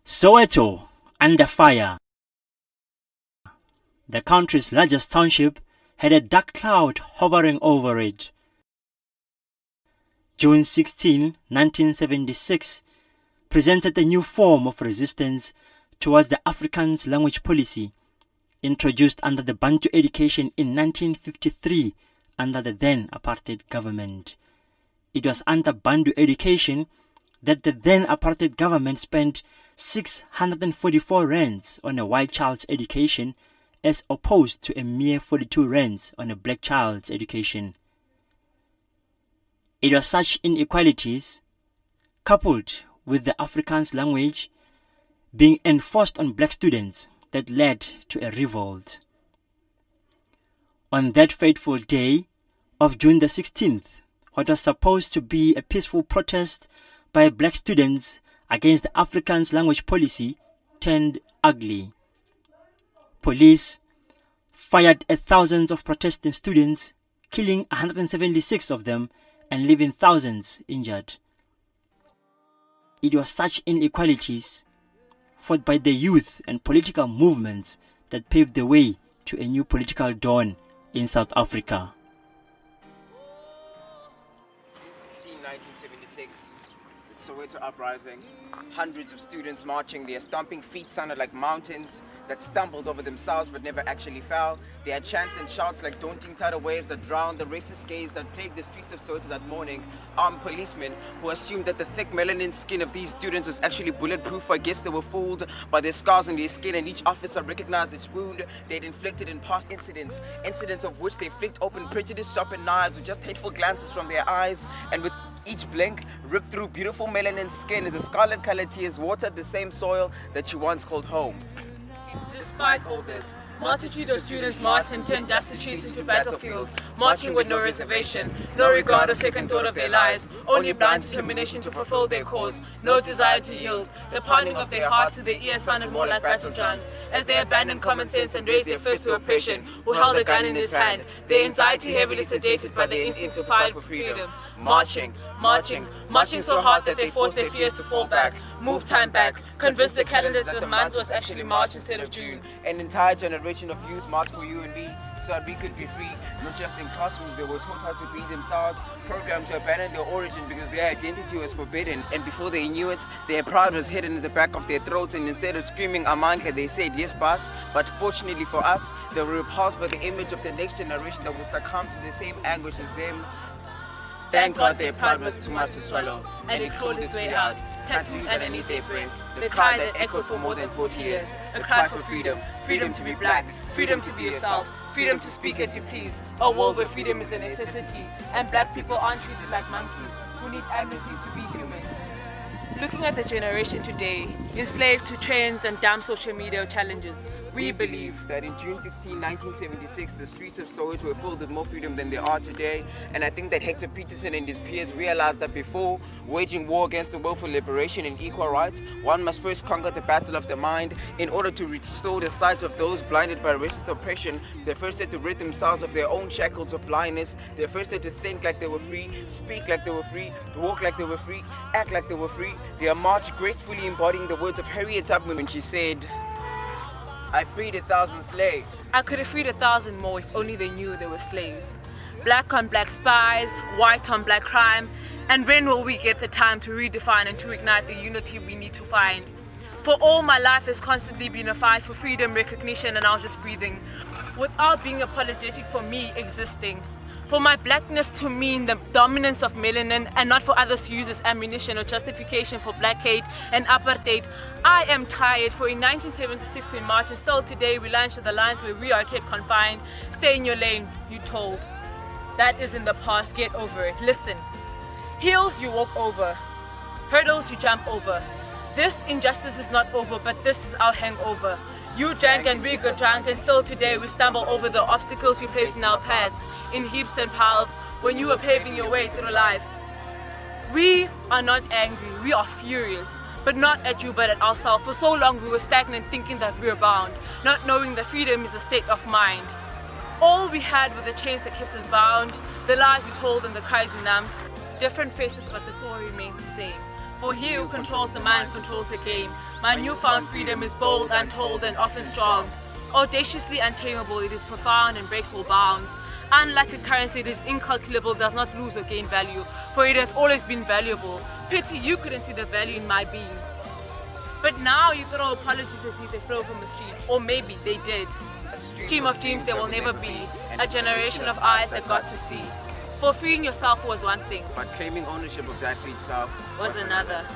Soweto under fire. The country's largest township had a dark cloud hovering over it. June 16, 1976, presented a new form of resistance towards the Afrikaans language policy introduced under the Bantu education in 1953 under the then apartheid government. It was under Bantu education that the then apartheid government spent 644 rands on a white child's education as opposed to a mere 42 rands on a black child's education. It was such inequalities, coupled with the Afrikaans language being enforced on black students, that led to a revolt. On that fateful day of June the 16th, what was supposed to be a peaceful protest by black students against the Afrikaans language policy turned ugly. Police fired at thousands of protesting students, killing 176 of them and leaving thousands injured. It was such inequalities fought by the youth and political movements that paved the way to a new political dawn in South Africa. June 16, 1976, the Soweto uprising. Hundreds of students marching, their stomping feet sounded like mountains that stumbled over themselves but never actually fell. They had chants and shouts like daunting tidal waves that drowned the racist gaze that plagued the streets of Soweto that morning. Armed policemen who assumed that the thick melanin skin of these students was actually bulletproof. I guess they were fooled by their scars on their skin, and each officer recognized its wound they'd inflicted in past incidents of which they flicked open prejudice sharpened knives with just hateful glances from their eyes, and with each blink ripped through beautiful melanin skin as the scarlet colored tears watered the same soil that she once called home. Despite all this, multitudes of students marched and turned dusty streets into battlefields, marching with no reservation, no regard or second thought of their lives, only blind determination to fulfill their cause, no desire to yield. The pounding of their hearts to their ears sounded more like battle drums, as they abandoned common sense and raised their fists to oppression, who held a gun in his hand, their anxiety heavily sedated by their instinct to fight for freedom. Marching so hard that they forced their fears to fall back, move time back, convinced the calendar that the month was actually March instead of June. An entire generation of youth marched for you and me, so that we could be free. Not just in classrooms, they were taught how to be themselves, programmed to abandon their origin because their identity was forbidden, and before they knew it, their pride was hidden in the back of their throats, and instead of screaming Amandla, they said yes boss. But fortunately for us, they were repulsed by the image of the next generation that would succumb to the same anguish as them. Thank God their pride was too much to swallow, and it crawled its way out, tattooed underneath their breath. The cry that echoed for more than 40 years, a cry for freedom, freedom to be black, freedom to be yourself, freedom to speak as you please, a world where freedom is a necessity, and black people aren't treated like monkeys who need amnesty to be human. Looking at the generation today, enslaved to trends and damn social media challenges, we believe that in June 16, 1976, the streets of Soweto were filled with more freedom than they are today. And I think that Hector Peterson and his peers realized that before waging war against the will for liberation and equal rights, one must first conquer the battle of the mind. In order to restore the sight of those blinded by racist oppression, they first had to rid themselves of their own shackles of blindness. They first had to think like they were free, speak like they were free, walk like they were free, act like they were free. Their march gracefully embodying the words of Harriet Tubman when she said, "I freed 1,000 slaves." I could have freed 1,000 more if only they knew they were slaves. Black on black spies, white on black crime, and when will we get the time to redefine and to ignite the unity we need to find? For all my life has constantly been a fight for freedom, recognition, and now just breathing, without being apologetic for me existing. For my blackness to mean the dominance of melanin and not for others to use as ammunition or justification for black hate and apartheid. I am tired, for in 1976 we marched and still today we lunch at the lines where we are kept confined. Stay in your lane, you told. That is in the past, get over it. Listen, hills you walk over, hurdles you jump over. This injustice is not over, but this is our hangover. You drank and we got drunk, and still today we stumble over the obstacles you placed in our paths, in heaps and piles, when you were paving your way through life. We are not angry, we are furious, but not at you but at ourselves. For so long we were stagnant, thinking that we were bound, not knowing that freedom is a state of mind. All we had were the chains that kept us bound, the lies we told and the cries we numbed. Different faces, but the story remained the same. For he who controls the mind controls the game. My newfound freedom is bold, untold, and often strong. Audaciously untamable, it is profound and breaks all bounds. Unlike a currency, it is incalculable, does not lose or gain value, for it has always been valuable. Pity you couldn't see the value in my being. But now you throw apologies as if they flow from a stream, or maybe they did. A stream of dreams there will never be, a generation of eyes that got to see. For freeing yourself was one thing, but claiming ownership of that for itself was another.